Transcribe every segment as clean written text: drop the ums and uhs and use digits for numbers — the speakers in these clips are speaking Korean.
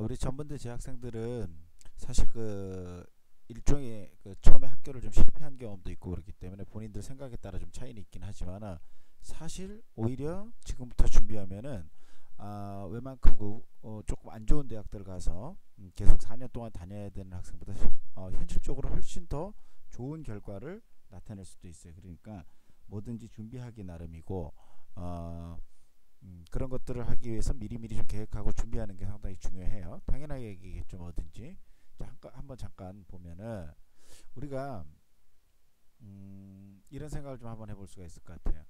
우리 전문대 재학생들은 사실 그 일종의 그 처음에 학교를 좀 실패한 경험도 있고 그렇기 때문에 본인들 생각에 따라 좀 차이는 있긴 하지만 사실 오히려 지금부터 준비하면은 웬만큼 조금 안 좋은 대학들 가서 계속 4년 동안 다녀야 되는 학생보다 현실적으로 훨씬 더 좋은 결과를 나타낼 수도 있어요. 그러니까 뭐든지 준비하기 나름이고 그런 것들을 하기 위해서 미리미리 좀 계획하고 준비하는 게 상당히 중요해요. 당연하게 얘기겠죠, 뭐든지. 자, 한번 잠깐 보면은 우리가 이런 생각을 좀 한번 해볼 수가 있을 것 같아요.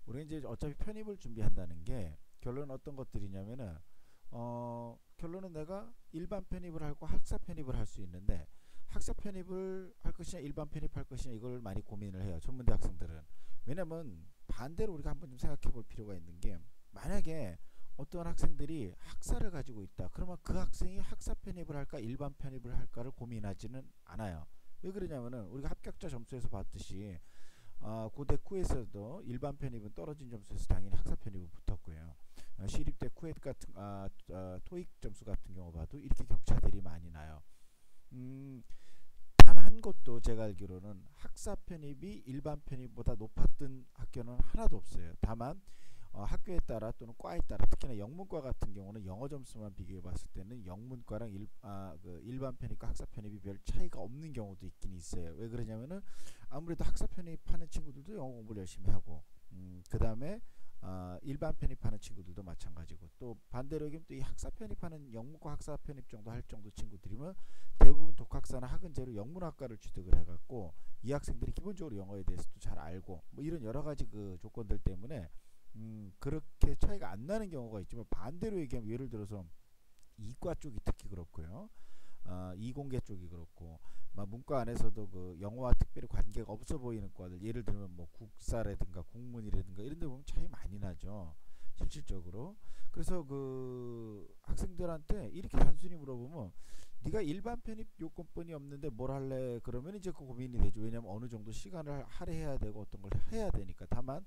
우리 이제 어차피 편입을 준비한다는 게 결론은 어떤 것들이냐면은 결론은 내가 일반 편입을 하고 학사 편입을 할 수 있는데 학사 편입을 할 것이냐 일반 편입할 것이냐 이걸 많이 고민을 해요. 전문대 학생들은. 왜냐면 반대로 우리가 한번 좀 생각해 볼 필요가 있는 게 만약에 어떤 학생들이 학사를 가지고 있다. 그러면 그 학생이 학사 편입을 할까 일반 편입을 할까를 고민하지는 않아요. 왜 그러냐면은 우리가 합격자 점수에서 봤듯이 고대 쿠에서도 일반 편입은 떨어진 점수에서 당연히 학사 편입은 붙었고요. 시립대 쿠엣 같은 토익 점수 같은 경우 봐도 이렇게 격차들이 많이 나요. 음, 단 한 곳도 제가 알기로는 학사 편입이 일반 편입보다 높았던 학교는 하나도 없어요. 다만 학교에 따라 또는 과에 따라 특히나 영문과 같은 경우는 영어 점수만 비교해 봤을 때는 영문과랑 그 일반 편입과 학사 편입이 별 차이가 없는 경우도 있긴 있어요. 왜 그러냐면은 아무래도 학사 편입하는 친구들도 영어 공부를 열심히 하고 그 다음에 일반 편입하는 친구들도 마찬가지고 또 반대로 얘기하면 또 이 학사 편입하는 영문과 학사 편입 정도 할 정도 친구들이면 대부분 독학사나 학은제로 영문학과를 취득을 해갖고 이 학생들이 기본적으로 영어에 대해서도 잘 알고 뭐 이런 여러 가지 그 조건들 때문에 그렇게 차이가 안 나는 경우가 있지만 반대로 얘기하면 예를 들어서 이과 쪽이 특히 그렇고요. 이공계 쪽이 그렇고 문과 안에서도 그 영어와 특별히 관계가 없어 보이는 과들 예를 들면 뭐 국사라든가 국문이라든가 이런 데 보면 차이 많이 나죠. 실질적으로. 그래서 그 학생들한테 이렇게 단순히 물어보면 네가 일반 편입 요건뿐이 없는데 뭘 할래? 그러면 이제 그 고민이 되죠. 왜냐면 어느 정도 시간을 할애해야 되고 어떤 걸 해야 되니까. 다만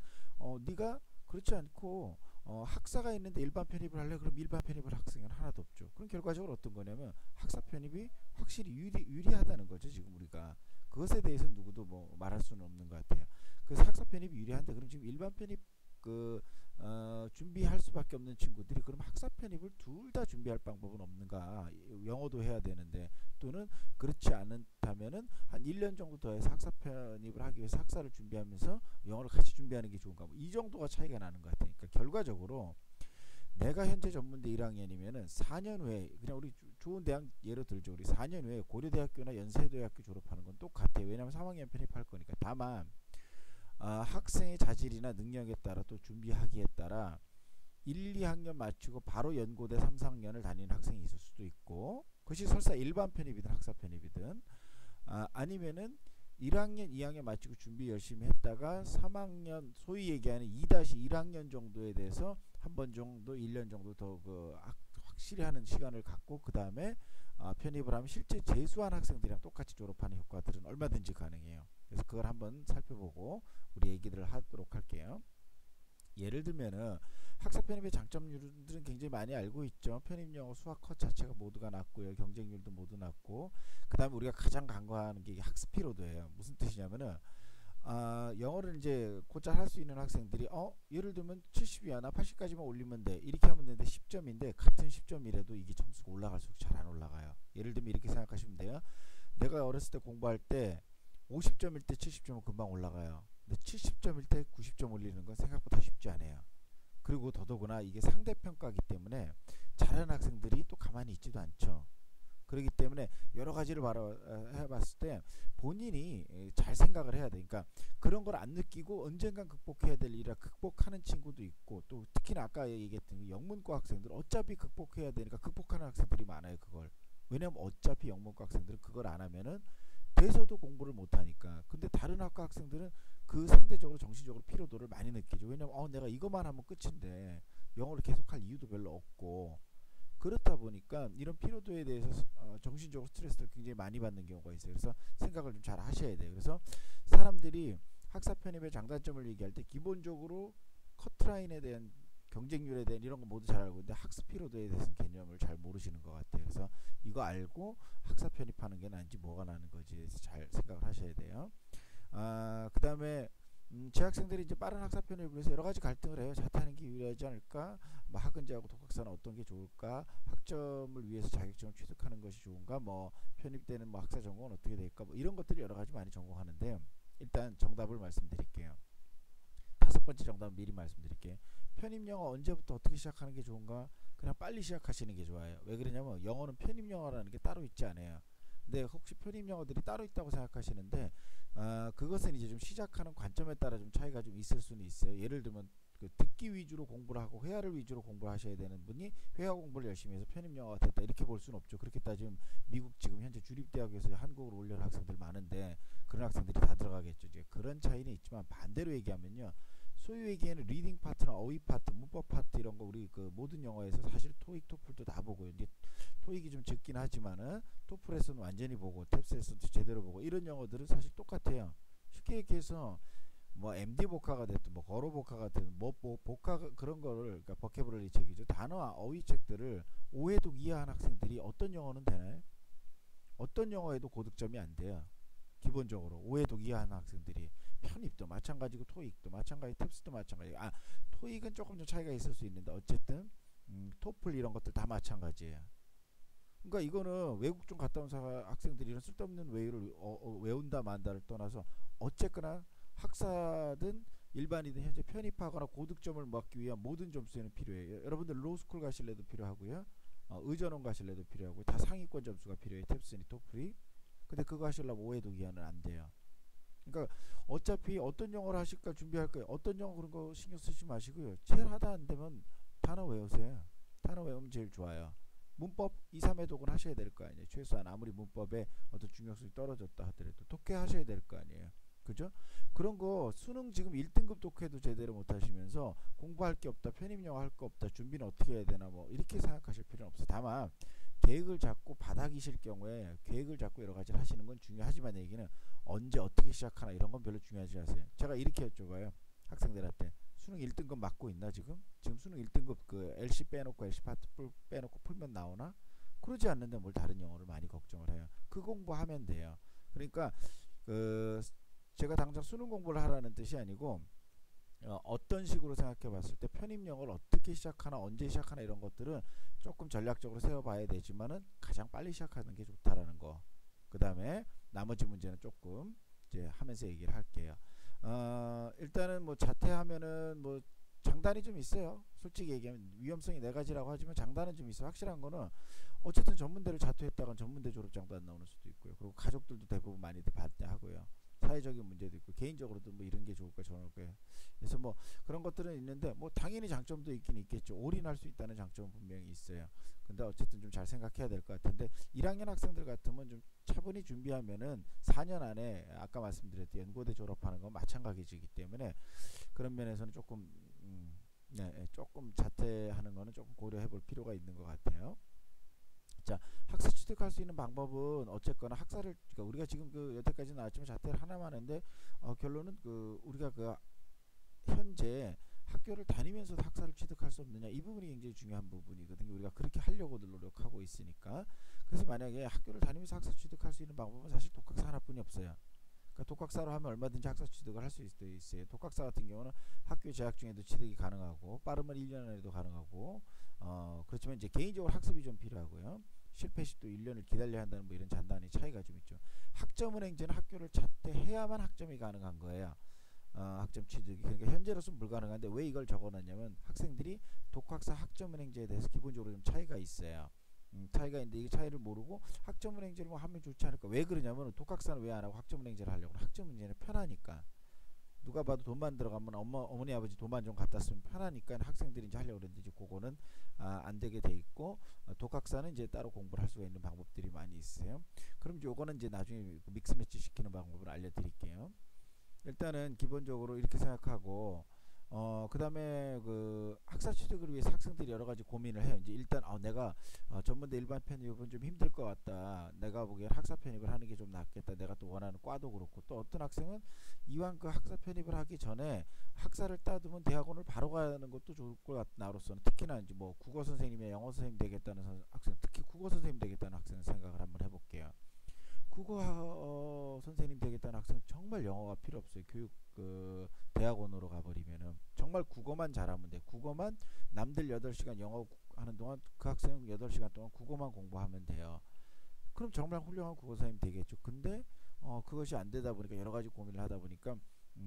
네가 그렇지 않고 학사가 있는데 일반 편입을 하려 그럼 일반 편입을 학생은 하나도 없죠. 그럼 결과적으로 어떤 거냐면 학사 편입이 확실히 유리하다는 거죠. 지금 우리가 그것에 대해서 누구도 뭐 말할 수는 없는 것 같아요. 그래서 학사 편입이 유리한데 그럼 지금 일반 편입 그 준비할 수밖에 없는 친구들이 그럼 학사 편입을 둘 다 준비할 방법은 없는가? 영어도 해야 되는데 또는 그렇지 않다면은 한 1년 정도 더 해서 학사 편입을 하기 위해서 학사를 준비하면서 영어를 같이 준비하는 게 좋은가? 뭐 이 정도가 차이가 나는 것 같으니까 결과적으로 내가 현재 전문대 1학년이면은 4년 후에 그냥 우리 좋은 대학 예로 들죠. 우리 4년 후에 고려대학교나 연세대학교 졸업하는 건 똑같아요. 왜냐하면 3학년 편입할 거니까. 다만 학생의 자질이나 능력에 따라 또 준비하기에 따라 1, 2학년 마치고 바로 연고대 3, 4학년을 다니는 학생이 있을 수도 있고 그것이 설사 일반 편입이든 학사 편입이든 아니면은 1학년, 2학년 마치고 준비 열심히 했다가 3학년 소위 얘기하는 2-1학년 정도에 대해서 한 번 정도 1년 정도 더 확실히 하는 시간을 갖고 그 다음에 편입을 하면 실제 재수한 학생들이랑 똑같이 졸업하는 효과들은 얼마든지 가능해요. 그래서 그걸 한번 살펴보고 우리 얘기들을 하도록 할게요. 예를 들면은 학사 편입의 장점들은 굉장히 많이 알고 있죠. 편입 영어, 수학 컷 자체가 모두가 낮고요. 경쟁률도 모두 낮고 그 다음에 우리가 가장 간과하는 게 학습 피로도예요. 무슨 뜻이냐면은 영어를 이제 곧잘 할 수 있는 학생들이 예를 들면 70이야 나 80까지만 올리면 돼 이렇게 하면 되는데 10점인데 같은 10점이라도 이게 점수가 올라갈수록 잘 안 올라가요. 예를 들면 이렇게 생각하시면 돼요. 내가 어렸을 때 공부할 때 50점일 때 70점은 금방 올라가요. 근데 70점일 때 90점 올리는 건 생각보다 쉽지 않아요. 그리고 더더구나 이게 상대평가기 때문에 잘하는 학생들이 또 가만히 있지도 않죠. 그렇기 때문에 여러 가지를 해봤을 때 본인이 잘 생각을 해야 돼. 그러니까 그런 걸 안 느끼고 언젠간 극복해야 될 일이라 극복하는 친구도 있고 또 특히나 아까 얘기했던 영문과 학생들 어차피 극복해야 되니까 극복하는 학생들이 많아요. 그걸. 왜냐면 어차피 영문과 학생들은 그걸 안 하면은 돼서도 공부를 못하니까. 근데 다른 학과 학생들은 그 상대적으로 정신적으로 피로도를 많이 느끼죠. 왜냐면 내가 이것만 하면 끝인데 영어를 계속할 이유도 별로 없고 그렇다 보니까 이런 피로도에 대해서 정신적으로 스트레스를 굉장히 많이 받는 경우가 있어요. 그래서 생각을 좀 잘 하셔야 돼요. 그래서 사람들이 학사 편입의 장단점을 얘기할 때 기본적으로 커트라인에 대한 경쟁률에 대한 이런 거 모두 잘 알고 있는데 학습 피로도에 대해서는 개념을 잘 모르시는 것 같아요. 그래서 이거 알고 학사 편입하는 게 나은지 뭐가 나는 거지에 잘 생각을 하셔야 돼요. 그 다음에 재학생들이 이제 빠른 학사 편입을 위해서 여러 가지 갈등을 해요. 자퇴하는 게 유리하지 않을까? 뭐 학은제하고 독학사는 어떤 게 좋을까? 학점을 위해서 자격증을 취득하는 것이 좋은가? 뭐 편입되는 뭐 학사 전공은 어떻게 될까? 뭐 이런 것들이 여러 가지 많이 전공하는데요. 일단 정답을 말씀드릴게요. 5번째 정답 미리 말씀드릴게요. 편입 영어 언제부터 어떻게 시작하는 게 좋은가? 그냥 빨리 시작하시는 게 좋아요. 왜 그러냐면 영어는 편입 영어라는 게 따로 있지 않아요. 근데 혹시 편입 영어들이 따로 있다고 생각하시는데 그것은 이제 좀 시작하는 관점에 따라 좀 차이가 좀 있을 수는 있어요. 예를 들면 그 듣기 위주로 공부를 하고 회화를 위주로 공부를 하셔야 되는 분이 회화 공부를 열심히 해서 편입 영어가 됐다 이렇게 볼 수는 없죠. 그렇게 따지면 미국 지금 현재 주립대학에서 한국으로 올려는 학생들 많은데 그런 학생들이 다 들어가겠죠. 이제 그런 차이는 있지만 반대로 얘기하면요. 소위 얘기에는 리딩 파트나 어휘 파트, 문법 파트 이런 거 우리 그 모든 영어에서 사실 토익, 토플도 다 보고 이제 토익이 좀 적긴 하지만은 토플에서는 완전히 보고 탭스에서도 제대로 보고 이런 영어들은 사실 똑같아요. 쉽게 얘기해서 뭐 MD 복화가 됐든 뭐 거로 복화가 됐든 뭐 복화 그런 거를 그러니까 버케브러리 책이죠. 단어와 어휘 책들을 오해독 이해한 학생들이 어떤 영어는 되나요? 어떤 영어에도 고득점이 안 돼요. 기본적으로 오해독 이해하는 학생들이 편입도 마찬가지고 토익도 마찬가지 탭스도 마찬가지 토익은 조금 좀 차이가 있을 수 있는데 어쨌든 토플 이런 것들 다 마찬가지예요. 그러니까 이거는 외국 좀 갔다 온 학생들이 이런 쓸데없는 외유를 외운다 만다를 떠나서 어쨌거나 학사든 일반이든 현재 편입하거나 고득점을 받기 위한 모든 점수에는 필요해요. 여러분들 로스쿨 가실래도 필요하고요. 의전원 가실래도 필요하고 다 상위권 점수가 필요해요. 탭스니 토플이. 근데 그거 하시려면 오해독 이하는 안 돼요. 그러니까 어차피 어떤 영어를 하실까 준비할 거예요. 어떤 영어 그런 거 신경 쓰지 마시고요. 제일 하다 안 되면 단어 외우세요. 단어 외우면 제일 좋아요. 문법 2, 3회독은 하셔야 될 거 아니에요. 최소한 아무리 문법에 어떤 중요성이 떨어졌다 하더라도 독해 하셔야 될 거 아니에요. 그죠? 그런 거 수능 지금 1등급 독해도 제대로 못 하시면서 공부할 게 없다, 편입영어 할 거 없다, 준비는 어떻게 해야 되나 뭐 이렇게 생각하실 필요는 없어요. 다만 계획을 잡고 바닥이실 경우에 계획을 잡고 여러 가지를 하시는 건 중요하지만 얘기는 언제 어떻게 시작하나 이런 건 별로 중요하지 않으세요. 제가 이렇게 여쭤봐요. 학생들한테 수능 1등급 맞고 있나 지금? 지금 수능 1등급 그 LC 빼놓고 LC 파트 빼놓고 풀면 나오나? 그러지 않는데 뭘 다른 영어를 많이 걱정을 해요. 그 공부하면 돼요. 그러니까 그 제가 당장 수능 공부를 하라는 뜻이 아니고 어떤 식으로 생각해 봤을 때 편입 영어를 어떻게 시작하나 언제 시작하나 이런 것들은 조금 전략적으로 세워봐야 되지만은 가장 빨리 시작하는 게 좋다라는 거. 그 다음에 나머지 문제는 조금 이제 하면서 얘기를 할게요. 일단은 뭐 자퇴하면은 뭐 장단이 좀 있어요. 솔직히 얘기하면 위험성이 4가지라고 하지만 장단은 좀 있어. 확실한 거는 어쨌든 전문대를 자퇴했다간 전문대 졸업장도 안 나오는 수도 있고요. 그리고 가족들도 대부분 많이들 반대하고요. 사회적인 문제도 있고 개인적으로도 뭐 이런 게 좋을까 저럴 거예요. 그래서 뭐 그런 것들은 있는데 뭐 당연히 장점도 있긴 있겠죠. 올인할 수 있다는 장점은 분명히 있어요. 근데 어쨌든 좀 잘 생각해야 될 것 같은데 1학년 학생들 같으면 좀 차분히 준비하면은 4년 안에 아까 말씀드렸듯이 연고대 졸업하는 건 마찬가지이기 때문에 그런 면에서는 조금 네, 조금 자퇴하는 거는 조금 고려해 볼 필요가 있는 것 같아요. 자, 학사 취득할 수 있는 방법은 어쨌거나 학사를 그러니까 우리가 지금 그 여태까지 나왔지만 자퇴를 하나만 했는데 결론은 그 우리가 그 현재 학교를 다니면서 학사를 취득할 수 없느냐 이 부분이 굉장히 중요한 부분이거든요. 우리가 그렇게 하려고들 노력하고 있으니까. 그래서 만약에 학교를 다니면서 학사 취득할 수 있는 방법은 사실 독학사 하나뿐이 없어요. 그러니까 독학사로 하면 얼마든지 학사 취득을 할 수 있어요. 독학사 같은 경우는 학교 재학 중에도 취득이 가능하고 빠르면 1년 안에도 가능하고 그렇지만 이제 개인적으로 학습이 좀 필요하고요. 실패 시도 1년을 기다려야 한다는 뭐 이런 잔단의 차이가 좀 있죠. 학점은행제는 학교를 자퇴해야만 학점이 가능한 거예요. 학점 취득이 그러니까 현재로서는 불가능한데 왜 이걸 적어놨냐면 학생들이 독학사 학점은행제에 대해서 기본적으로 좀 차이가 있어요. 차이가 있는데 이 차이를 모르고 학점은행제를 뭐 하면 좋지 않을까. 왜 그러냐면 독학사는 왜 안 하고 학점은행제를 하려고. 학점은행제는 편하니까. 누가 봐도 돈만 들어가면 어머니 아버지 돈만 좀 갖다 쓰면 편하니까 학생들이 이제 하려고 그랬는데 이제 그거는 안 되게 돼 있고 독학사는 이제 따로 공부를 할 수가 있는 방법들이 많이 있어요. 그럼 요거는 이제 나중에 믹스매치 시키는 방법을 알려드릴게요. 일단은 기본적으로 이렇게 생각하고 그 다음에 그 학사 취득을 위해서 학생들이 여러 가지 고민을 해요. 이제 일단 내가 전문대 일반 편입은 좀 힘들 것 같다. 내가 보기엔 학사 편입을 하는 게 좀 낫겠다. 내가 또 원하는 과도 그렇고, 또 어떤 학생은 이왕 그 학사 편입을 하기 전에 학사를 따두면 대학원을 바로 가는 것도 좋을 것 같다. 나로서는 특히나 이제 뭐 국어 선생님이나 영어 선생님 되겠다는 학생, 특히 국어 선생님 되겠다는 학생 생각을 한번 해볼게요. 국어 선생님 되겠다는 학생은 정말 영어가 필요 없어요. 교육 그 대학원으로 가버리면은 정말 국어만 잘하면 돼. 국어만 남들 8시간 영어 하는 동안 그 학생은 8시간 동안 국어만 공부하면 돼요. 그럼 정말 훌륭한 국어 선생님 되겠죠. 근데 그것이 안 되다 보니까 여러 가지 고민을 하다 보니까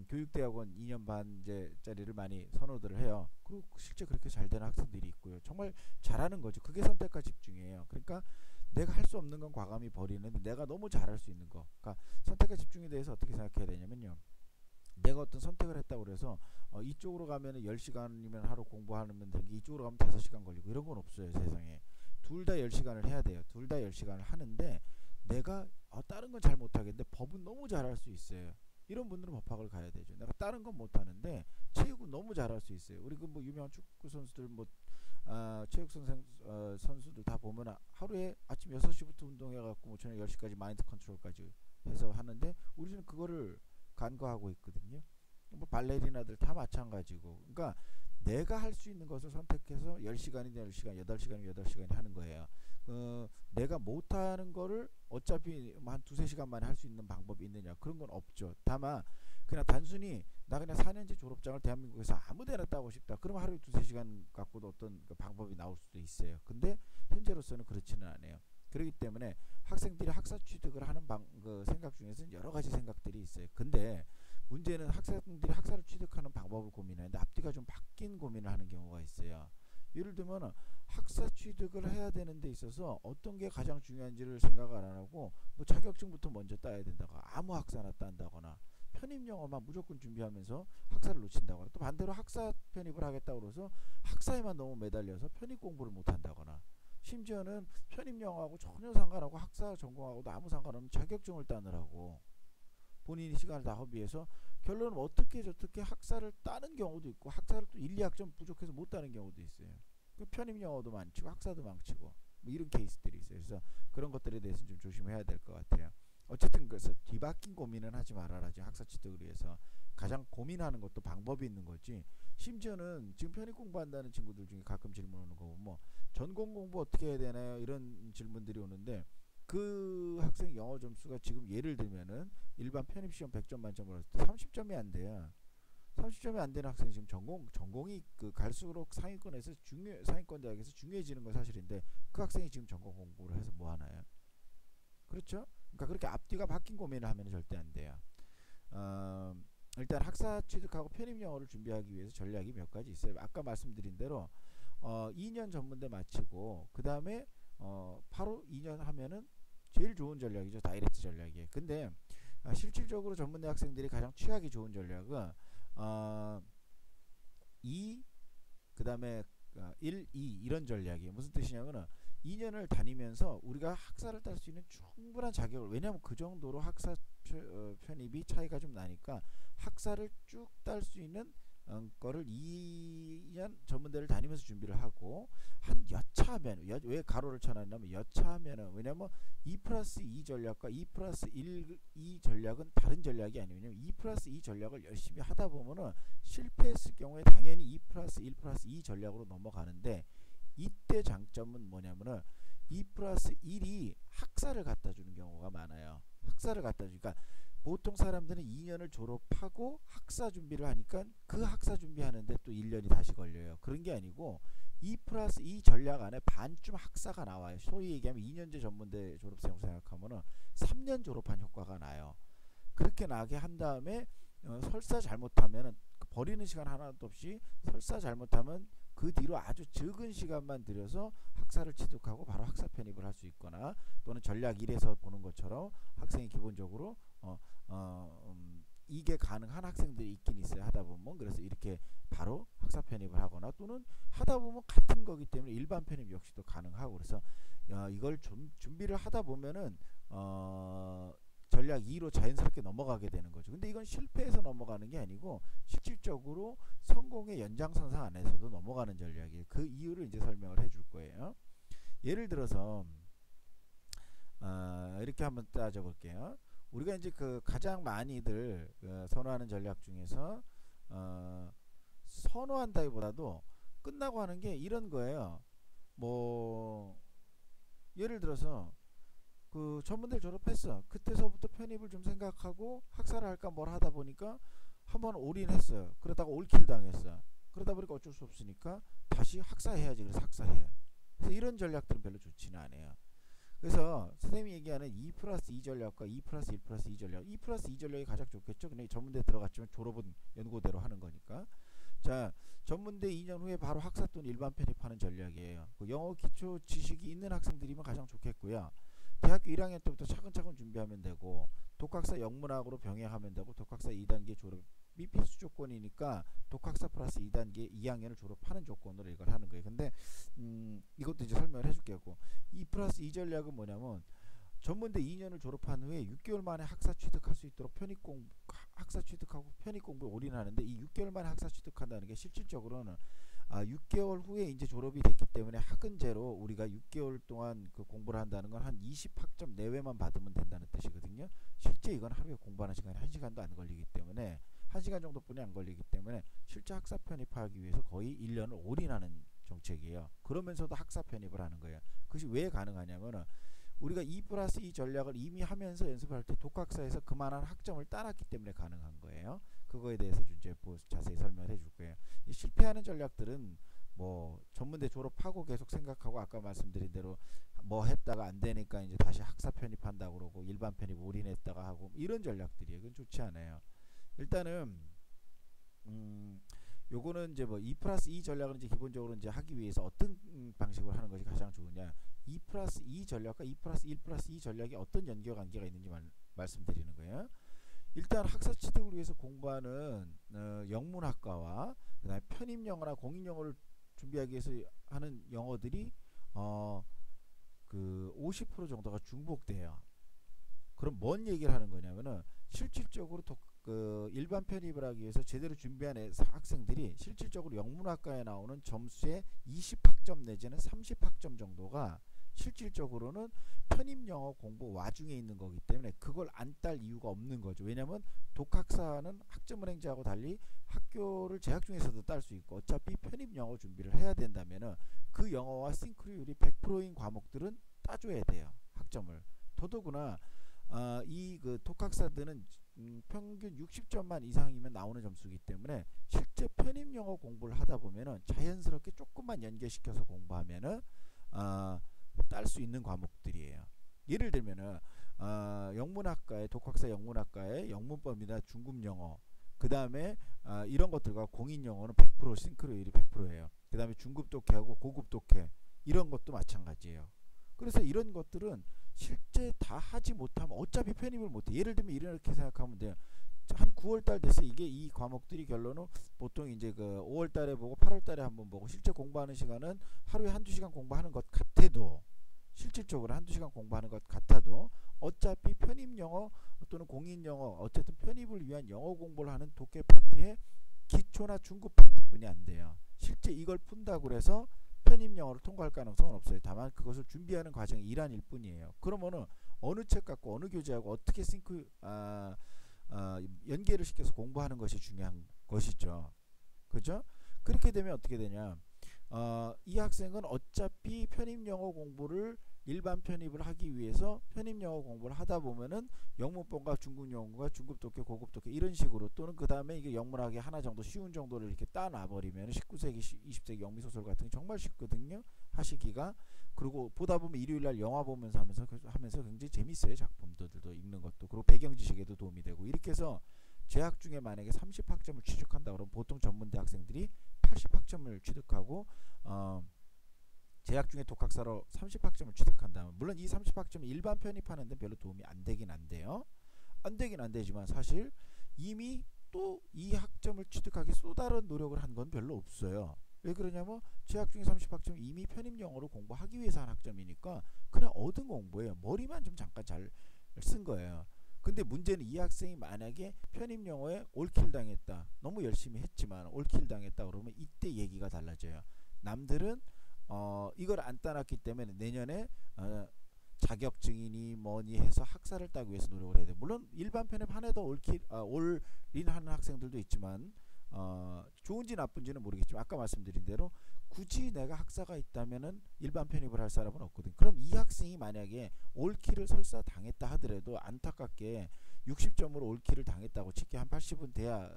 교육대학원 2년 반제짜리를 많이 선호들을 해요. 그리고 실제 그렇게 잘 되는 학생들이 있고요. 정말 잘하는 거죠. 그게 선택과 집중이에요. 그러니까 내가 할 수 없는 건 과감히 버리는데 내가 너무 잘할 수 있는 거. 그러니까 선택과 집중에 대해서 어떻게 생각해야 되냐면요. 내가 어떤 선택을 했다고 그래서 이쪽으로 가면은 10시간이면 하루 공부하면 되는 게 이쪽으로 가면 5시간 걸리고 이런 건 없어요, 세상에. 둘 다 10시간을 해야 돼요. 둘 다 10시간을 하는데 내가 다른 건 잘 못하겠는데 법은 너무 잘할 수 있어요. 이런 분들은 법학을 가야 되죠. 내가 다른 건 못하는데 체육은 너무 잘할 수 있어요. 우리 그 뭐 유명한 축구 선수들 뭐 체육 선수들 다 보면 하루에 아침 6시부터 운동해갖고 뭐 저녁 10시까지 마인드 컨트롤까지 해서 하는데 우리는 그거를 간과하고 있거든요. 뭐 발레리나들 다 마찬가지고. 그러니까 내가 할 수 있는 것을 선택해서 10시간이나 10시간, 8시간이면 8시간이 하는 거예요. 내가 못하는 거를 어차피 한 2~3시간 만에 할 수 있는 방법이 있느냐, 그런 건 없죠. 다만 그냥 단순히 나 그냥 4년제 졸업장을 대한민국에서 아무데나 따고 싶다, 그럼 하루에 2~3시간 갖고도 어떤 그 방법이 나올 수도 있어요. 근데 현재로서는 그렇지는 않아요. 그렇기 때문에 학생들이 학사 취득을 하는 그 생각 중에서는 여러 가지 생각들이 있어요. 근데 문제는 학생들이 학사를 취득하는 방법을 고민하는데 앞뒤가 좀 바뀐 고민을 하는 경우가 있어요. 예를 들면 학사 취득을 해야 되는 데 있어서 어떤 게 가장 중요한지를 생각을 안 하고 뭐 자격증부터 먼저 따야 된다고 아무 학사나 딴다거나 편입 영어만 무조건 준비하면서 학사를 놓친다거나, 또 반대로 학사 편입을 하겠다고 그래서 학사에만 너무 매달려서 편입 공부를 못 한다거나, 심지어는 편입 영어하고 전혀 상관하고 학사 전공하고도 아무 상관없는 자격증을 따느라고 본인이 시간을 다 허비해서 결론은 어떻게 저떻게 학사를 따는 경우도 있고 학사를 또 1, 2학점 부족해서 못 따는 경우도 있어요. 그 편입 영어도 망치고 학사도 망치고 뭐 이런 케이스들이 있어요. 그래서 그런 것들에 대해서 좀 조심해야 될 것 같아요. 어쨌든 그래서 뒤바뀐 고민은 하지 말아라. 지금 학사 취득을 위해서 가장 고민하는 것도 방법이 있는 거지. 심지어는 지금 편입 공부한다는 친구들 중에 가끔 질문 오는 거 보면 전공 공부 어떻게 해야 되나요? 이런 질문들이 오는데, 그 학생 영어 점수가 지금 예를 들면은 일반 편입 시험 100점 만점으로 했을 때 30점이 안 돼요. 30점이 안 되는 학생이 지금 전공이 그 갈수록 상위권에서 상위권 대학에서 중요해지는 건 사실인데 그 학생이 지금 전공 공부를 해서 뭐 하나요? 그렇죠? 그러니까 그렇게 앞뒤가 바뀐 고민을 하면 절대 안 돼요. 일단 학사 취득하고 편입 영어를 준비하기 위해서 전략이 몇 가지 있어요. 아까 말씀드린 대로 2년 전문대 마치고 그 다음에 바로 2년 하면은 제일 좋은 전략이죠. 다이렉트 전략이에요. 근데 실질적으로 전문대 학생들이 가장 취하기 좋은 전략은 2, 그 다음에 1, 2 이런 전략이에요. 무슨 뜻이냐면은 2년을 다니면서 우리가 학사를 딸 수 있는 충분한 자격을, 왜냐하면 그 정도로 학사 편입이 차이가 좀 나니까 학사를 쭉 딸 수 있는 거를 2년 전문대를 다니면서 준비를 하고, 한 여차하면 왜 가로를 쳐놨냐면 여차하면은, 왜냐면 2+2 전략과 2+1 2 전략은 다른 전략이 아니에요. 왜냐면 2+2 전략을 열심히 하다 보면은 실패했을 경우에 당연히 2+1+2 전략으로 넘어가는데, 이때 장점은 뭐냐면은 2+1이 학사를 갖다 주는 경우가 많아요. 학사를 갖다 주니까 보통 사람들은 2년을 졸업하고 학사 준비를 하니까 그 학사 준비하는데 또 1년이 다시 걸려요. 그런 게 아니고 2+2 전략 안에 반쯤 학사가 나와요. 소위 얘기하면 2년제 전문대 졸업생 생각하면은 3년 졸업한 효과가 나요. 그렇게 나게 한 다음에 설사 잘못하면은 버리는 시간 하나도 없이, 설사 잘못하면 그 뒤로 아주 적은 시간만 들여서 학사를 취득하고 바로 학사 편입을 할 수 있거나, 또는 전략 1에서 보는 것처럼 학생이 기본적으로 이게 가능한 학생들이 있긴 있어요. 하다 보면. 그래서 이렇게 바로 학사 편입을 하거나, 또는 하다 보면 같은 거기 때문에 일반 편입 역시도 가능하고, 그래서 이걸 좀 준비를 하다 보면은 전략 2로 자연스럽게 넘어가게 되는 거죠. 근데 이건 실패해서 넘어가는 게 아니고 실질적으로 성공의 연장선상 안에서도 넘어가는 전략이에요. 그 이유를 이제 설명을 해줄 거예요. 예를 들어서 이렇게 한번 따져볼게요. 우리가 이제 그 가장 많이들 선호하는 전략 중에서 선호한다기보다도 끝나고 하는 게 이런 거예요. 뭐 예를 들어서 그 전문대를 졸업했어. 그때서부터 편입을 좀 생각하고 학사를 할까 뭘 하다 보니까 한번 올인했어요. 그러다가 올킬 당했어. 그러다 보니까 어쩔 수 없으니까 다시 학사해야지. 그래서 학사해. 그래서 이런 전략들은 별로 좋지는 않아요. 그래서 선생님이 얘기하는 2+2 전략과 2+1+2 전략, 2+2 전략이 가장 좋겠죠. 근데 전문대 들어갔지만 졸업은 연고대로 하는 거니까. 자, 전문대 2년 후에 바로 학사 또는 일반 편입하는 전략이에요. 그 영어 기초 지식이 있는 학생들이면 가장 좋겠고요. 대학교 1학년 때부터 차근차근 준비하면 되고, 독학사 영문학으로 병행하면 되고, 독학사 2단계 졸업이 필수 조건이니까 독학사 플러스 2단계 2학년을 졸업하는 조건으로 이걸 하는 거예요. 근데 이것도 이제 설명을 해줄게요. 2+2 전략은 뭐냐면 전문대 2년을 졸업한 후에 6개월 만에 학사 취득할 수 있도록 학사 취득하고 편입 공부에 올인하는데, 이 6개월 만에 학사 취득한다는 게 실질적으로는 6개월 후에 이제 졸업이 됐기 때문에 학은제로 우리가 6개월 동안 그 공부를 한다는 건 한 20학점 내외만 받으면 된다는 뜻이거든요. 실제 이건 하루에 공부하는 시간이 1시간도 안 걸리기 때문에, 1시간 정도뿐이 안 걸리기 때문에 실제 학사 편입하기 위해서 거의 1년을 올인하는 정책이에요. 그러면서도 학사 편입을 하는 거예요. 그것이 왜 가능하냐면은 우리가 2+2 전략을 이미 하면서 연습할 때 독학사에서 그만한 학점을 따놨기 때문에 가능한 거예요. 그거에 대해서 이제 자세히 설명을 해줄 거예요. 이 실패하는 전략들은 뭐 전문대 졸업하고 계속 생각하고, 아까 말씀드린 대로 뭐 했다가 안 되니까 이제 다시 학사 편입한다고 그러고 일반 편입 올인했다가 하고 이런 전략들이에요. 그건 좋지 않아요. 일단은 요거는 이제 뭐 2+2 전략은 이제 기본적으로 이제 하기 위해서 어떤 방식으로 하는 것이 가장 좋으냐, 2+2 전략과 2+1+2 전략이 어떤 연결관계가 있는지 말씀드리는 거예요. 일단 학사 취득을 위해서 공부하는 영문학과와 그다음에 편입영어나 공인영어를 준비하기 위해서 하는 영어들이 그 50% 정도가 중복돼요. 그럼 뭔 얘기를 하는 거냐면은 실질적으로 그 일반 편입을 하기 위해서 제대로 준비한 학생들이 실질적으로 영문학과에 나오는 점수의 20학점 내지는 30학점 정도가 실질적으로는 편입 영어 공부 와중에 있는 거기 때문에 그걸 안 딸 이유가 없는 거죠. 왜냐하면 독학사는 학점을 행제하고 달리 학교를 재학 중에서도 딸 수 있고, 어차피 편입 영어 준비를 해야 된다면은 그 영어와 싱크로율이 100%인 과목들은 따줘야 돼요. 학점을. 더더구나 이 그 독학사들은 평균 60점만 이상이면 나오는 점수이기 때문에 실제 편입 영어 공부를 하다 보면은 자연스럽게 조금만 연계시켜서 공부하면은 딸 수 있는 과목들이에요. 예를 들면은 영문학과의 독학사 영문학과의 영문법이나 중급 영어, 그 다음에 이런 것들과 공인 영어는 100% 싱크로율이 100%예요. 그 다음에 중급 독해하고 고급 독해 이런 것도 마찬가지예요. 그래서 이런 것들은 실제 다 하지 못하면 어차피 편입을 못해. 예를 들면 이렇게 생각하면 돼요. 한 9월달 됐어. 이 과목들이 결론은 보통 이제 그 5월달에 보고 8월달에 한번 보고, 실제 공부하는 시간은 하루에 한두 시간 공부하는 것 같아도, 실질적으로 한두 시간 공부하는 것 같아도 어차피 편입 영어 또는 공인 영어, 어쨌든 편입을 위한 영어 공부를 하는 독해 파트에 기초나 중급 파트뿐이 안 돼요. 실제 이걸 푼다고 해서 편입 영어를 통과할 가능성은 없어요. 다만 그것을 준비하는 과정의 일환일 뿐이에요. 그러면은 어느 책 갖고 어느 교재하고 어떻게 연계를 시켜서 공부하는 것이 중요한 것이죠. 그죠? 그렇게 되면 어떻게 되냐, 이 학생은 어차피 편입 영어 공부를 일반 편입을 하기 위해서 편입 영어 공부를 하다 보면은 영문법과 중급 영어가 중급 독해 고급 독해 이런 식으로, 또는 그 다음에 이게 영문학의 하나 정도 쉬운 정도를 이렇게 따놔버리면 19세기 20세기 영미소설 같은 게 정말 쉽거든요, 하시기가. 그리고 보다 보면 일요일날 영화 보면서 하면서 굉장히 재밌어요. 작품들도 읽는 것도. 그리고 배경 지식에도 도움이 되고. 이렇게 해서 재학 중에 만약에 30학점을 취득한다 그러면 보통 전문대 학생들이 80학점을 취득하고 재학 중에 독학사로 30학점을 취득한다면, 물론 이 30학점이 일반 편입하는 데 별로 도움이 안 되긴 안 돼요. 안 되긴 안 되지만 사실 이미 또 이 학점을 취득하기 또 다른 노력을 한 건 별로 없어요. 왜 그러냐면 재학 중에 30학점 이미 편입 영어로 공부하기 위해서 한 학점이니까 그냥 얻은 공부예요. 머리만 좀 잠깐 잘 쓴 거예요. 근데 문제는 이 학생이 만약에 편입영어에 올킬 당했다. 너무 열심히 했지만 올킬 당했다 그러면 이때 얘기가 달라져요. 남들은 이걸 안 따놨기 때문에 내년에 자격증이니 뭐니 해서 학사를 따기 위해서 노력을 해야 돼. 물론 일반 편입 한 해도 올인 하는 학생들도 있지만 좋은지 나쁜지는 모르겠지만 아까 말씀드린 대로 굳이 내가 학사가 있다면은 일반 편입을 할 사람은 없거든. 그럼 이 학생이 만약에 올킬을 설사 당했다 하더라도 안타깝게 60점으로 올킬을 당했다고 칠게 한 80은 돼야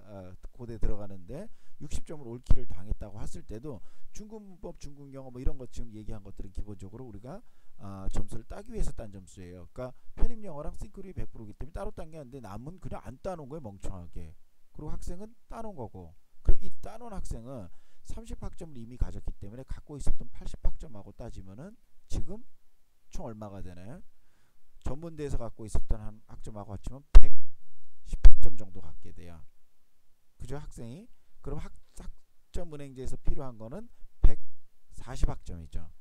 고대 들어가는데 60점으로 올킬을 당했다고 했을 때도 중국문법, 중국영어 뭐 이런 것 지금 얘기한 것들은 기본적으로 우리가 점수를 따기 위해서 딴 점수예요. 그러니까 편입영어랑 싱크로율이 100%이기 때문에 따로 딴 게 아닌데 남은 그냥 안 따놓은 거예요, 멍청하게. 그리고 학생은 따놓은 거고. 그럼 이 따놓은 학생은 30학점을 이미 가졌기 때문에 갖고 있었던 80학점하고 따지면은 지금 총 얼마가 되나요? 전문대에서 갖고 있었던 한 학점하고 합치면 110학점 정도 갖게 돼요. 그죠, 학생이? 그럼 학점 은행제에서 필요한 거는 140학점이죠.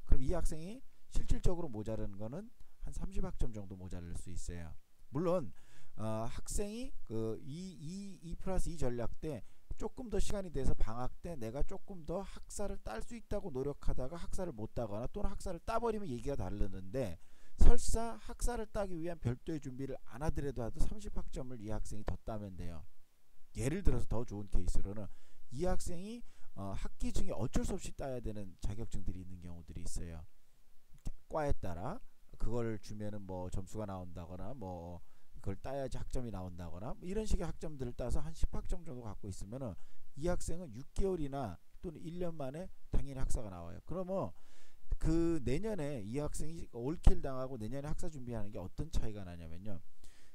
그럼 이 학생이 실질적으로 모자르는 거는 한 30학점 정도 모자랄 수 있어요. 물론 학생이 그 2+2 전략 때 조금 더 시간이 돼서 방학 때 내가 조금 더 학사를 딸 수 있다고 노력하다가 학사를 못 따거나 또는 학사를 따버리면 얘기가 다르는데 설사 학사를 따기 위한 별도의 준비를 안 하더라도 30학점을 이 학생이 더 따면 돼요. 예를 들어서 더 좋은 케이스로는 이 학생이 학기 중에 어쩔 수 없이 따야 되는 자격증들이 있는 경우들이 있어요. 과에 따라 그걸 주면은 뭐 점수가 나온다거나 뭐 그걸 따야지 학점이 나온다거나 뭐 이런 식의 학점들을 따서 한 10학점 정도 갖고 있으면은 이 학생은 6개월이나 또는 1년 만에 당연히 학사가 나와요. 그러면 그 내년에 이 학생이 올킬 당하고 내년에 학사 준비하는 게 어떤 차이가 나냐면요.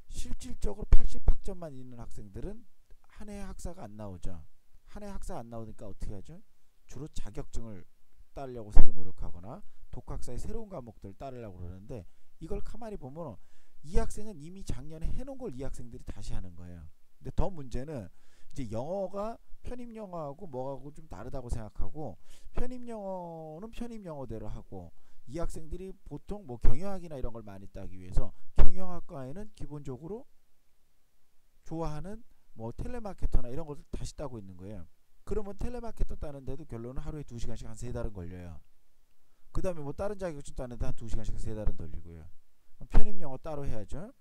실질적으로 80학점만 있는 학생들은 한 해 학사가 안 나오죠. 한 해 학사 안 나오니까 어떻게 하죠? 주로 자격증을 따려고 새로 노력하거나 독학사의 새로운 과목들을 따르려고 그러는데 이걸 가만히 보면 이 학생은 이미 작년에 해놓은 걸 이 학생들이 다시 하는 거예요. 근데 더 문제는 이제 영어가 편입영어하고 뭐하고 좀 다르다고 생각하고 편입영어는 편입영어대로 하고 이 학생들이 보통 뭐 경영학이나 이런 걸 많이 따기 위해서 경영학과에는 기본적으로 좋아하는 뭐 텔레마케터나 이런 것을 다시 따고 있는 거예요. 그러면 텔레마케터 따는데도 결론은 하루에 2시간씩 한 3달은 걸려요. 그 다음에 뭐 다른 자격증 따는데 한 2시간씩 3달은 걸리고요. 편입영어 따로 해야죠.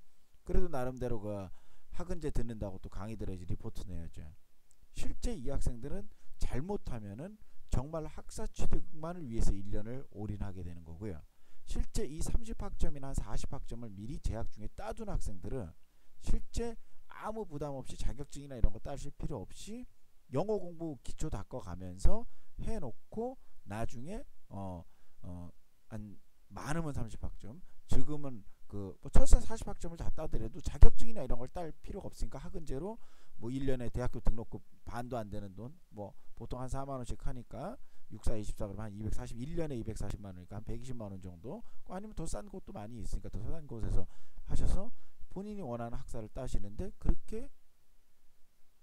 그래도 나름대로 그 학은제 듣는다고 또 강의 들어야지 리포트 내야죠. 실제 이 학생들은 잘못하면은 정말 학사 취득만을 위해서 1년을 올인하게 되는 거고요. 실제 이 30학점이나 40학점을 미리 재학 중에 따둔 학생들은 실제 아무 부담 없이 자격증이나 이런 거 따실 필요 없이 영어 공부 기초 닦아가면서 해놓고 나중에 한 많으면 30학점 지금은 그 뭐 철사 40학점을 다 따더라도 자격증이나 이런 걸 딸 필요가 없으니까 학은제로 뭐 1년에 대학교 등록금 반도 안 되는 돈 뭐 보통 한 4만원씩 하니까 64, 24 그러면 한 1년에 240만원이니까 한 120만원 정도 아니면 더 싼 곳도 많이 있으니까 더 싼 곳에서 하셔서 본인이 원하는 학사를 따시는데 그렇게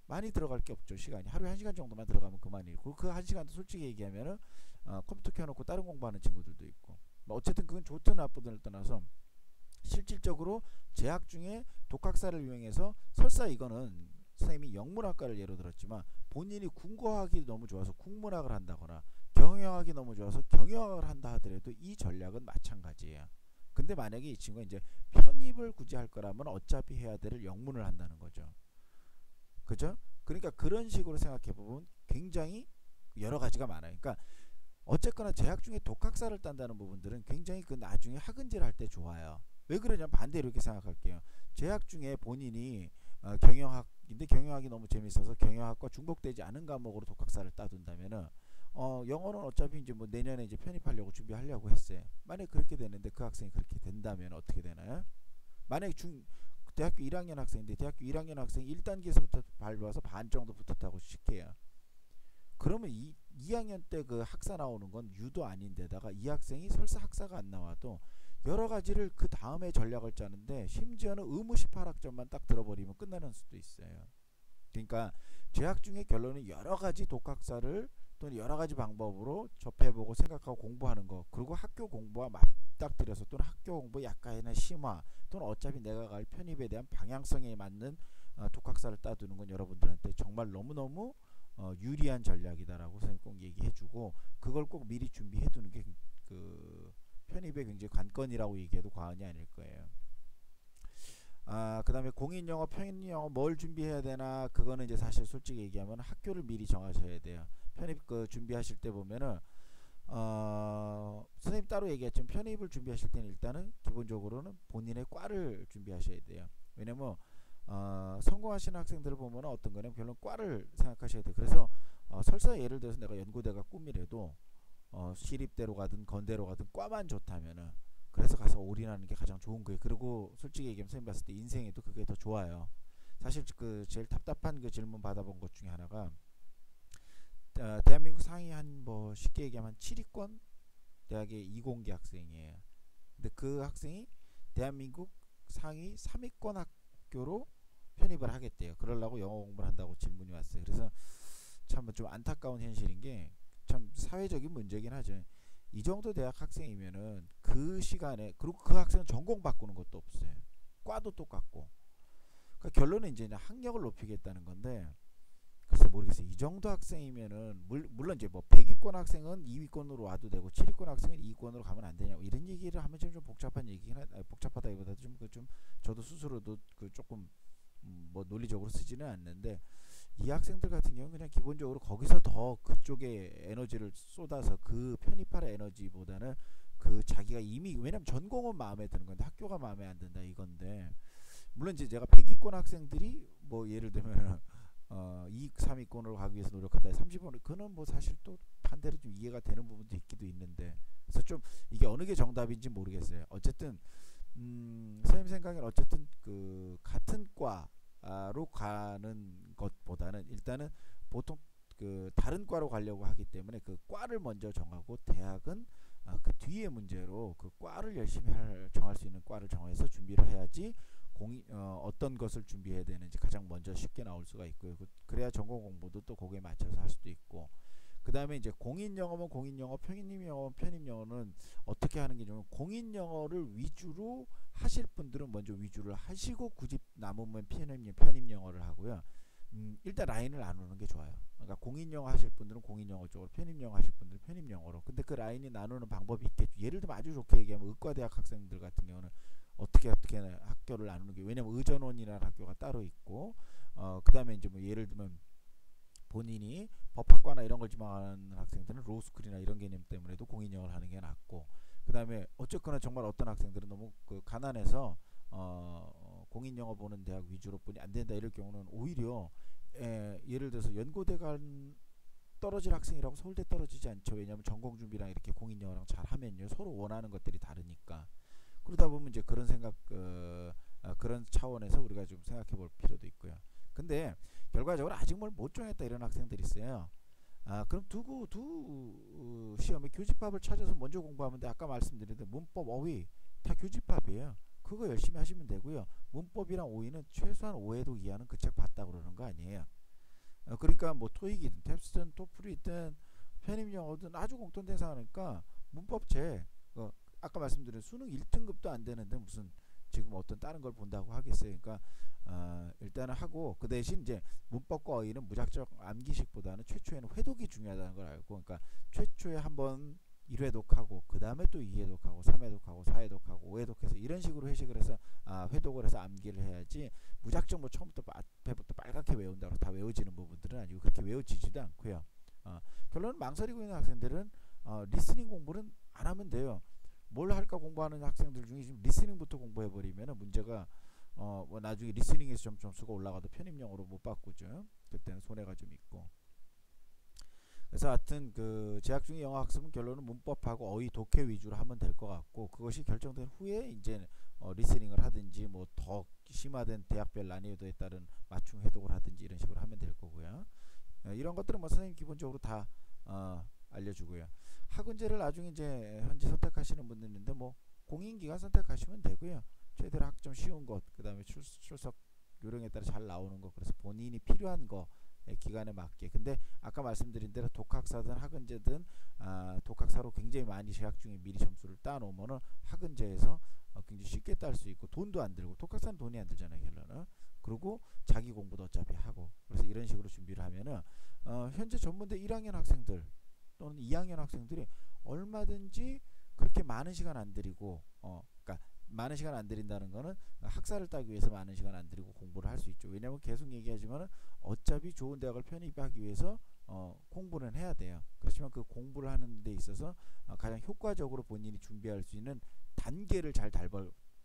많이 들어갈 게 없죠. 시간이 하루에 1시간 정도만 들어가면 그만이고 그 1시간도 솔직히 얘기하면은 컴퓨터 켜놓고 다른 공부하는 친구들도 있고 뭐 어쨌든 그건 좋든 나쁘든을 떠나서 실질적으로 재학 중에 독학사를 이용해서 설사 이거는 선생님이 영문학과를 예로 들었지만 본인이 국어학이 너무 좋아서 국문학을 한다거나 경영학이 너무 좋아서 경영학을 한다 하더라도 이 전략은 마찬가지예요. 근데 만약에 이 친구가 이제 편입을 굳이 할 거라면 어차피 해야 될 영문을 한다는 거죠. 그죠? 그러니까 그런 식으로 생각해보면 굉장히 여러 가지가 많아요. 그러니까 어쨌거나 재학 중에 독학사를 딴다는 부분들은 굉장히 그 나중에 학은제를 할 때 좋아요. 왜 그러냐면 반대로 이렇게 생각할게요. 재학 중에 본인이 경영학인데 경영학이 너무 재밌어서 경영학과 중복되지 않은 과목으로 독학사를 따둔다면은 영어는 어차피 이제 뭐 내년에 이제 편입하려고 준비하려고 했어요. 만약 그렇게 되는데 그 학생이 그렇게 된다면 어떻게 되나요? 만약에 대학교 1학년 학생인데 대학교 1학년 학생 1단계에서부터 밟아서 반 정도 붙었다고 칠게요. 그러면 2학년 때 그 학사 나오는 건 유도 아닌데다가 이 학생이 설사 학사가 안 나와도 여러 가지를 그 다음에 전략을 짜는데 심지어는 의무 18학점만 딱 들어버리면 끝나는 수도 있어요. 그러니까 재학 중에 결론은 여러 가지 독학사를 또는 여러 가지 방법으로 접해보고 생각하고 공부하는 거, 그리고 학교 공부와 맞닥뜨려서 또는 학교 공부 약간의 심화 또는 어차피 내가 갈 편입에 대한 방향성에 맞는 독학사를 따두는 건 여러분들한테 정말 너무너무 유리한 전략이다라고 선생님 꼭 얘기해주고, 그걸 꼭 미리 준비해두는 게 그 편입의 굉장히 관건이라고 얘기해도 과언이 아닐 거예요. 그 다음에 공인영어, 편입영어 뭘 준비해야 되나, 그거는 이제 사실 솔직히 얘기하면 학교를 미리 정하셔야 돼요. 편입 그 준비하실 때 보면은 선생님 따로 얘기했지만 편입을 준비하실 때는 일단은 기본적으로는 본인의 과를 준비하셔야 돼요. 왜냐면 성공하시는 학생들을 보면 어떤 거냐면 결론 과를 생각하셔야 돼요. 그래서 설사 예를 들어서 내가 연고대가 꿈이라도 시립대로 가든 건대로 가든 과만 좋다면은 그래서 가서 올인하는 게 가장 좋은 거예요. 그리고 솔직히 얘기하면 선생님 봤을 때 인생에도 그게 더 좋아요. 사실 그 제일 답답한 그 질문 받아본 것 중에 하나가 대한민국 상위 한 뭐 쉽게 얘기하면 7위권 대학의 이공계 학생이에요. 근데 그 학생이 대한민국 상위 3위권 학교로 편입을 하겠대요. 그러려고 영어 공부를 한다고 질문이 왔어요. 그래서 참 좀 안타까운 현실인 게 참 사회적인 문제긴 하죠. 이 정도 대학 학생이면은 그 시간에, 그리고 그 학생은 전공 바꾸는 것도 없어요. 과도 똑같고. 그러니까 결론은 이제 학력을 높이겠다는 건데, 글쎄 모르겠어요. 이 정도 학생이면은 물론 이제 뭐 100위권 학생은 2위권으로 와도 되고 7위권 학생은 2위권으로 가면 안 되냐고 이런 얘기를 하면 좀 복잡한 얘기긴 복잡하다기보다도 좀 저도 스스로도 그 조금 뭐 논리적으로 쓰지는 않는데, 이 학생들 같은 경우는 그냥 기본적으로 거기서 더 그쪽에 에너지를 쏟아서 그 편입할 에너지보다는 그 자기가 이미, 왜냐면 전공은 마음에 드는 건데 학교가 마음에 안 든다 이건데, 물론 이제 제가 100위권 학생들이 뭐 예를 들면 2, 3위권으로 가기 위해서 노력한다 30원, 그는 뭐 사실 또 반대로 좀 이해가 되는 부분도 있기도 있는데, 그래서 좀 이게 어느 게 정답인지 모르겠어요. 어쨌든 선생님 생각엔 어쨌든 그 같은 과로 가는 것보다는 일단은 보통 그 다른 과로 가려고 하기 때문에 그 과를 먼저 정하고 대학은 그 뒤에 문제로 그 과를 열심히 정할 수 있는 과를 정해서 준비를 해야지 어떤 것을 준비해야 되는지 가장 먼저 쉽게 나올 수가 있고요. 그래야 전공 공부도 또 거기에 맞춰서 할 수도 있고, 그 다음에 이제 공인영어면 공인영어, 편입영어면 편입영어는 어떻게 하는 게 좋으면, 공인영어를 위주로 하실 분들은 먼저 위주를 하시고 굳이 남으면 편입영어를 하고요. 일단 라인을 나누는 게 좋아요. 그러니까 공인영어 하실 분들은 공인영어 쪽으로, 편입영어 하실 분들은 편입영어로. 근데 그 라인이 나누는 방법이 있겠죠. 예를 들면 아주 좋게 얘기하면 의과대학 학생들 같은 경우는 어떻게 학교를 나누는 게, 왜냐면 의전원이라는 학교가 따로 있고, 그 다음에 이제 뭐 예를 들면 본인이 법학과나 이런 걸 지망하는 학생들은 로스쿨이나 이런 개념 때문에도 공인영어를 하는 게 낫고, 그 다음에 어쨌거나 정말 어떤 학생들은 너무 그 가난해서 공인영어 보는 대학 위주로 뿐이 안 된다 이럴 경우는 오히려 예를 들어서 연고대 간 떨어질 학생이라고 서울대 떨어지지 않죠. 왜냐하면 전공 준비랑 이렇게 공인영어랑 잘 하면요 서로 원하는 것들이 다르니까. 그러다 보면 이제 그런 생각 그런 차원에서 우리가 좀 생각해 볼 필요도 있고요. 근데 결과적으로 아직 뭘 못 정했다 이런 학생들이 있어요. 그럼 두 시험에 교집합을 찾아서 먼저 공부하면 돼. 아까 말씀드린 대로 문법, 어휘 다 교집합이에요. 그거 열심히 하시면 되고요. 문법이랑 어휘는 최소한 5회독 이하는 그 책 봤다 그러는 거 아니에요. 그러니까 뭐 토익이든 탭스든 토플이든 편입영어든 아주 공통된 상황이니까 문법책 아까 말씀드린 수능 1등급도 안 되는데 무슨 지금 어떤 다른 걸 본다고 하겠어요. 그러니까 일단은 하고, 그 대신 이제 문법과 어휘는 무작정 암기식보다는 최초에는 회독이 중요하다는 걸 알고, 그러니까 최초에 한번 1회독하고 그 다음에 또 2회독하고 3회독하고 4회독하고 5회독해서 이런 식으로 회식을 해서 회독을 해서 암기를 해야지, 무작정 뭐 처음부터 앞에부터 빨갛게 외운다고 다 외워지는 부분들은 아니고 그렇게 외워지지도 않고요. 결론은 망설이고 있는 학생들은 리스닝 공부는 안 하면 돼요. 뭘 할까 공부하는 학생들 중에 지금 리스닝부터 공부해버리면 문제가 뭐 나중에 리스닝에서 점수가 올라가도 편입영어로 못 바꾸죠. 그때는 손해가 좀 있고. 그래서 하여튼 그 재학 중에 영어 학습은 결론은 문법하고 어휘 독해 위주로 하면 될 것 같고, 그것이 결정된 후에 이제 리스닝을 하든지 뭐 더 심화된 대학별 난이도에 따른 맞춤 해독을 하든지 이런 식으로 하면 될 거고요. 이런 것들은 뭐 선생님 기본적으로 다 알려주고요. 학원제를 나중에 이제 현재 선택하시는 분들 있는데 뭐 공인기관 선택하시면 되고요. 최대로 학점 쉬운 것, 그 다음에 출석 요령에 따라 잘 나오는 것, 그래서 본인이 필요한 거 기간에 맞게. 근데 아까 말씀드린 대로 독학사든 학은제든 독학사로 굉장히 많이 재학 중에 미리 점수를 따놓으면은 학은제에서 굉장히 쉽게 딸 수 있고 돈도 안 들고 독학사는 돈이 안 들잖아요 결론은. 그리고 자기 공부도 어차피 하고. 그래서 이런 식으로 준비를 하면은 현재 전문대 1학년 학생들 또는 2학년 학생들이 얼마든지 그렇게 많은 시간 안 들이고 그러니까 많은 시간 안 들인다는 거는 학사를 따기 위해서 많은 시간 안 들이고 공부를 할 수 있죠. 왜냐하면 계속 얘기하지만은 어차피 좋은 대학을 편입하기 위해서 공부는 해야 돼요. 그렇지만 그 공부를 하는 데 있어서 가장 효과적으로 본인이 준비할 수 있는 단계를 잘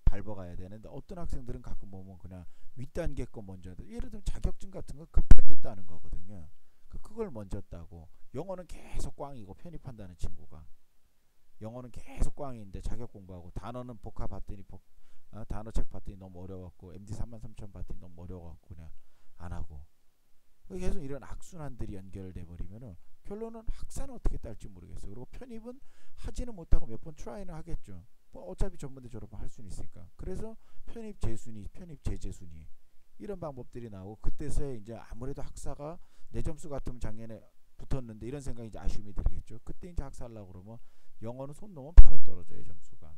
밟아가야 되는데 어떤 학생들은 가끔 보면 그냥 윗단계 거 먼저 예를 들면 자격증 같은 거 급할 때 따는 거거든요. 그걸 먼저 따고 영어는 계속 꽝이고 편입한다는 친구가 영어는 계속 꽝인데 자격 공부하고 단어는 복합 봤더니 단어책 봤더니 너무 어려웠고 MD 33,000 봤더니 너무 어려워갖고 그냥 안 하고 계속 이런 악순환들이 연결돼 버리면은 결론은 학사는 어떻게 딸지 모르겠어요. 그리고 편입은 하지는 못하고 몇 번 트라이는 하겠죠. 뭐 어차피 전문대 졸업은 할 수는 있으니까. 그래서 편입 재순위, 편입 재재순위 이런 방법들이 나오고 그때서야 이제 아무래도 학사가 내 점수 같으면 작년에 붙었는데 이런 생각이 이제 아쉬움이 들겠죠. 그때 이제 학사하려고 그러면 영어는 손 놓으면 바로 떨어져요 점수가.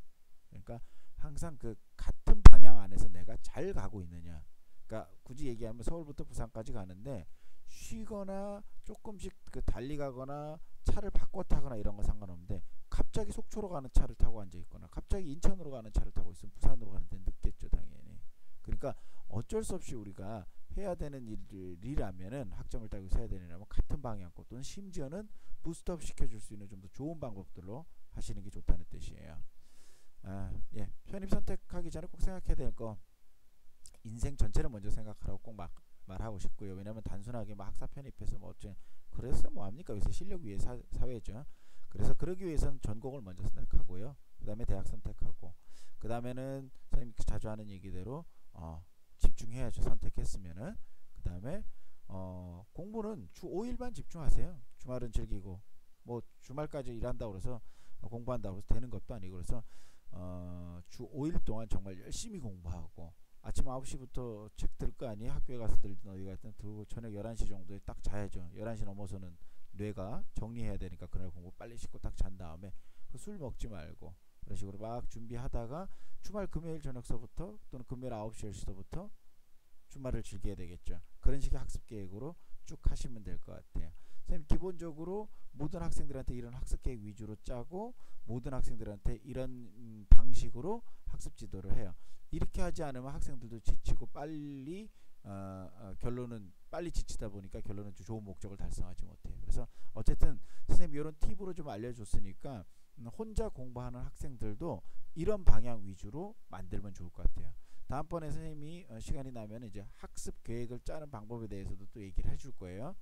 그러니까 항상 그 같은 방향 안에서 내가 잘 가고 있느냐. 그러니까 굳이 얘기하면 서울부터 부산까지 가는데 쉬거나 조금씩 그 달리 가거나 차를 바꿔 타거나 이런 거 상관없는데 갑자기 속초로 가는 차를 타고 앉아 있거나 갑자기 인천으로 가는 차를 타고 있으면 부산으로 가는데 늦겠죠 당연히. 그러니까 어쩔 수 없이 우리가 해야 되는 일이라면은 학점을 따기 위해서 해야 되느냐면 같은 방향고 또는 심지어는 부스트업 시켜줄 수 있는 좀 더 좋은 방법들로 하시는 게 좋다는 뜻이에요. 예, 편입 선택하기 전에 꼭 생각해야 될 거 인생 전체를 먼저 생각하라고 꼭 말하고 싶고요. 왜냐면 단순하게 뭐 학사 편입해서 뭐 어째 그래서 뭐 합니까? 요새 실력 위에 사회죠. 그래서 그러기 위해서는 전공을 먼저 선택하고요. 그 다음에 대학 선택하고 그 다음에는 선생님이 자주 하는 얘기대로 집중해야죠. 선택했으면은 그 다음에 공부는 주 5일만 집중하세요. 주말은 즐기고 뭐 주말까지 일한다고 그래서 공부한다고 해서 되는 것도 아니고 그래서 주 5일 동안 정말 열심히 공부하고 아침 9시부터 책 들 거 아니에요. 학교에 가서 들든 어디 가든 들고 저녁 11시 정도에 딱 자야죠. 11시 넘어서는 뇌가 정리해야 되니까 그날 공부 빨리 씻고 딱 잔 다음에 술 먹지 말고 그런 식으로 막 준비하다가 주말 금요일 저녁서부터 또는 금요일 9시 10시서부터 주말을 즐겨야 되겠죠. 그런 식의 학습 계획으로 쭉 하시면 될 것 같아요. 선생님 기본적으로 모든 학생들한테 이런 학습 계획 위주로 짜고 모든 학생들한테 이런 방식으로 학습 지도를 해요. 이렇게 하지 않으면 학생들도 지치고 빨리 결론은 빨리 지치다 보니까 결론은 좋은 목적을 달성하지 못해요. 그래서 어쨌든 선생님이 이런 팁으로 좀 알려줬으니까 혼자 공부하는 학생들도 이런 방향 위주로 만들면 좋을 것 같아요. 다음번에 선생님이 시간이 나면 이제 학습 계획을 짜는 방법에 대해서도 또 얘기를 해줄 거예요.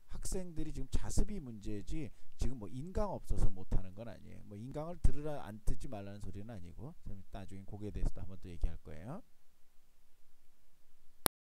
학생들이 지금 자습이 문제지 지금 뭐 인강 없어서 못하는 건 아니에요. 뭐 인강을 들으라 안 듣지 말라는 소리는 아니고 나중에 그거에 대해서도 한번 또 얘기할 거예요.